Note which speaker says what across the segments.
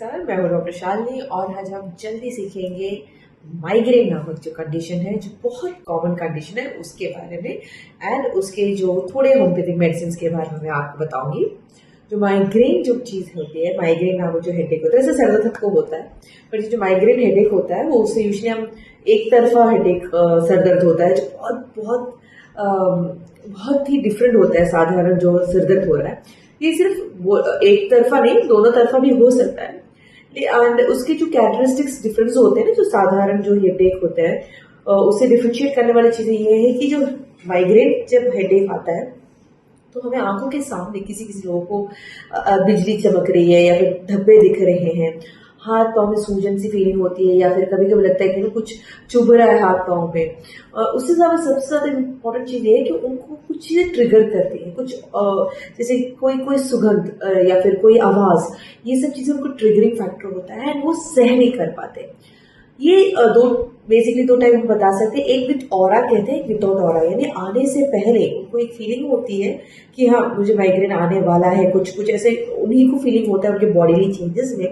Speaker 1: नमस्कार, मैं हूँ डॉक्टर शालिनी और आज हम जल्दी सीखेंगे माइग्रेन नामक जो कंडीशन है, जो बहुत कॉमन कंडीशन है उसके बारे में एंड उसके जो थोड़े होम्योपैथिक मेडिसिन के बारे में मैं आपको बताऊंगी। जो माइग्रेन जो चीज़ होती है, माइग्रेन नामक जो हेडेक होता है, जैसे सर दर्द को होता है, पर जो माइग्रेन हेडेक होता है वो उससे यूजली हम एक तरफा हेडेक सर दर्द होता है, जो बहुत बहुत बहुत ही डिफरेंट होता है साधारण जो सर दर्द हो रहा है। ये सिर्फ एक तरफा नहीं, दोनों तरफा भी हो सकता है। एंड उसके जो कैरेक्टरिस्टिक्स डिफरेंस होते हैं ना, जो साधारण जो हेडेक होता है उससे डिफ्रेंशिएट करने वाली चीजें ये है कि जो माइग्रेन जब हेडेक आता है तो हमें आंखों के सामने किसी किसी लोगों को बिजली चमक रही है या फिर धब्बे दिख रहे हैं, हाथ पाँव में सूजन सी फीलिंग होती है या फिर कभी कभी लगता है कि ना कुछ चुभ रहा है हाथ पाँव में। उससे ज्यादा सबसे ज्यादा इम्पोर्टेंट चीज ये है कि उनको कुछ चीजें ट्रिगर करती है, कुछ जैसे कोई कोई सुगंध या फिर कोई आवाज, ये सब चीजें उनको ट्रिगरिंग फैक्टर होता है एंड वो सह नहीं कर पाते। ये दो टाइप हम बता सकते हैं। एक विद ऑरा कहते हैं, एक विदाउट ऑरा, यानी आने से पहले उनको एक फीलिंग होती है कि हाँ मुझे माइग्रेन आने वाला है, कुछ कुछ ऐसे उन्हीं को फीलिंग होता है उनके बॉडीली चेंजेस में।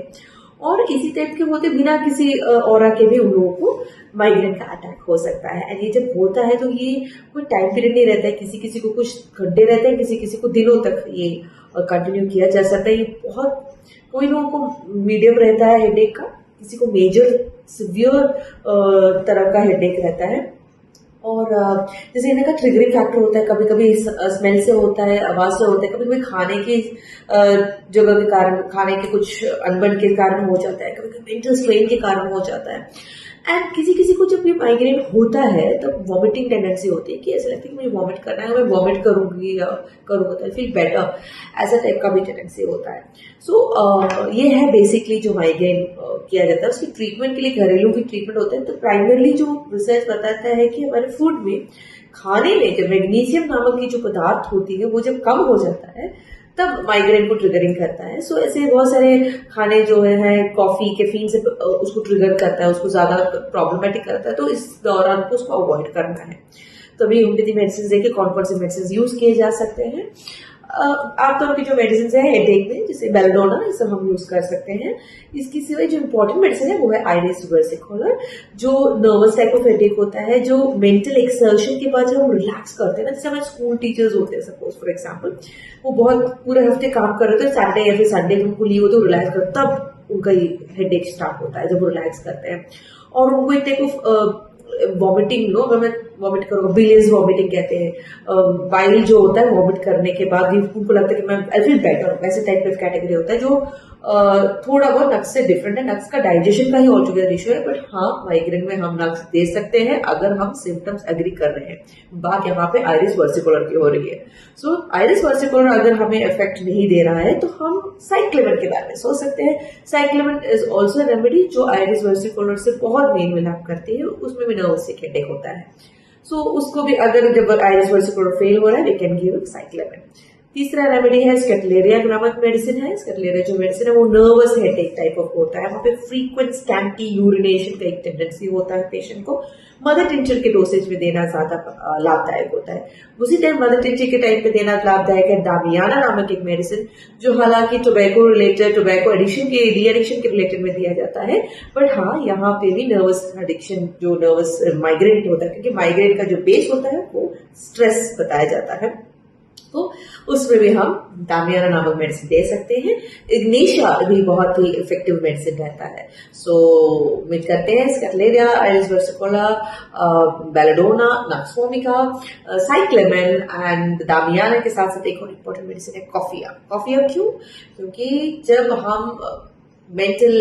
Speaker 1: और इसी टाइप के होते बिना किसी ऑरा के भी उन लोगों को माइग्रेन का अटैक हो सकता है। एंड ये जब होता है तो ये कोई टाइम पीरियड नहीं रहता है, किसी किसी को कुछ घंटे रहते हैं, किसी किसी को दिनों तक ये कंटिन्यू किया जा सकता है। ये बहुत, कोई लोगों को मीडियम रहता है हेडेक का, किसी को मेजर सिवियर तरह का हेडेक रहता है। और जैसे इन्हें का ट्रिगरिंग फैक्टर होता है, कभी कभी स्मेल से होता है, आवाज से होता है, कभी कभी खाने की जगह के कारण, खाने के कुछ अनबन के कारण हो जाता है, कभी कभी मेंटल स्ट्रेन के कारण हो जाता है। एंड किसी किसी को जब ये माइग्रेन होता है तो वॉमिटिंग टेंडेंसी होती है कि ऐसा लगता है कि मुझे वॉमिट करना है, मैं वॉमिट करूंगी या करूंगा तो फील बेटर, ऐसा टाइप का भी टेंडेंसी होता है। सो ये है बेसिकली जो माइग्रेन किया जाता है। उसकी ट्रीटमेंट के लिए घरेलू भी ट्रीटमेंट होते हैं। तो प्राइमरली जो रिसर्च बताता है कि हमारे फूड में, खाने में जब मैग्नीशियम नामक की जो पदार्थ होती है वो जब कम हो जाता है तब माइग्रेन को ट्रिगरिंग करता है। सो ऐसे बहुत सारे खाने जो है कॉफी कैफीन से उसको ट्रिगर करता है, उसको ज्यादा प्रॉब्लमेटिक करता है, तो इस दौरान को उसको अवॉइड करना है। तभी होम्योपैथी मेडिसिन देखिए कौन कौन से मेडिसिन यूज किए जा सकते हैं। आमतौर की जो मेडिसिन है हेडेक में, जैसे बेलेडोना, ये सब हम यूज कर सकते हैं। इसकी सिवाय जो इम्पोर्टेंट मेडिसिन है वो है आइरिस versicolor, जो नर्वस टाइप ऑफ हेडेक होता है, जो मेंटल एक्सर्शन के बाद जब हम रिलैक्स करते हैं ना, जैसे हमारे स्कूल टीचर्स होते हैं सपोज फॉर एग्जाम्पल, वो बहुत पूरे हफ्ते काम कर रहे थे, सैटरडे या फिर संडे उनको लीव होते रिलैक्स कर, तब उनका हेडेक स्टार्ट होता है जब वो रिलैक्स करते हैं। और उनको एक टाइप ऑफ वॉमिटिंग लो, अगर मैं वॉमिट करूंगा, बिलियस वॉमिटिंग कहते हैं, बाइल जो होता है वॉमिट करने के बाद भी उनको लगता है कि मैं आई फील बेटर, वैसे टाइप ऑफ कैटेगरी होता है जो थोड़ा बहुत नक्स से डिफरेंट है। नक्स का डाइजेशन का ही ऑलटुगेदर इशू है, बट हाँ माइग्रेन में हम नक्स दे सकते हैं अगर हम सिम्टम्स एग्री कर रहे हैं। बात यहाँ पे आइरिस versicolor की हो रही है। सो आइरिस versicolor अगर हमें इफेक्ट नहीं दे रहा है तो हम साइक्लेमेन के बारे में सोच सकते हैं। साइक्लेमेन इज ऑल्सो रेमेडी जो आइरिस versicolor से बहुत मेल मिलाप करती है, उसमें भी नर्वस हेडेक होता है। सो उसको भी अगर जब आइरिस versicolor फेल हो रहा है, वी कैन गिव साइक्लेमेन। तीसरा रेमेडी है स्कैटलेरिया नामक मेडिसिन है। स्कैटलेरिया जो मेडिसिन है वो नर्वस हेडेक टाइप ऑफ होता है, वहां पे फ्रीक्वेंट स्कैंटी यूरिनेशन का एक टेंडेंसी होता है पेशेंट को। मदर टिंचर के डोसेज में देना ज्यादा लाभदायक होता है। उसी टाइम मदर टिंचर के टाइम पे देना लाभदायक है दामियाना नामक एक मेडिसिन, जो हालांकि टोबैको रिलेटेड, टोबैको एडिक्शन के, डी एडिक्शन के रिलेटेड में दिया जाता है, बट हाँ यहाँ पे भी नर्वस एडिक्शन, जो नर्वस माइग्रेन होता है, क्योंकि माइग्रेन का जो बेस होता है वो स्ट्रेस बताया जाता है, तो उसमें भी हम दामियाना नामक मेडिसिन दे सकते हैं। इग्नीशिया भी बहुत ही इफेक्टिव मेडिसिन रहता है। सो उम्मीद करते हैं scutellaria, iris versicolor, belladonna, nux vomica, cyclamen and damiana के साथ साथ एक और इम्पोर्टेंट मेडिसिन है कॉफिया। कॉफिया क्यों? क्योंकि जब हम mental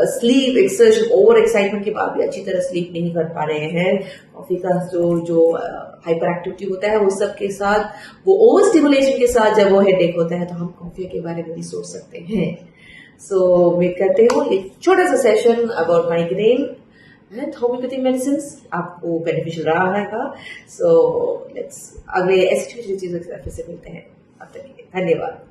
Speaker 1: sleep exertion, over excitement के बाद भी अच्छी तरह स्लीप नहीं कर पा रहे हैं, कॉफी का जो हाइपर एक्टिविटी होता है वो सब के साथ, वो ओवर स्टिमुलेशन के साथ जब वो हेडेक होता है तो हम कॉफी के बारे में भी सोच सकते हैं। सो उम्मीद करते हो एक छोटा सा session about migraine and homeopathic medicine आपको बेनिफिशियल रहा रहेगा। सो लेट्स अगले ऐसी छोटी छोटी चीजों के साथ फिर से मिलते हैं। अब तक के लिए धन्यवाद।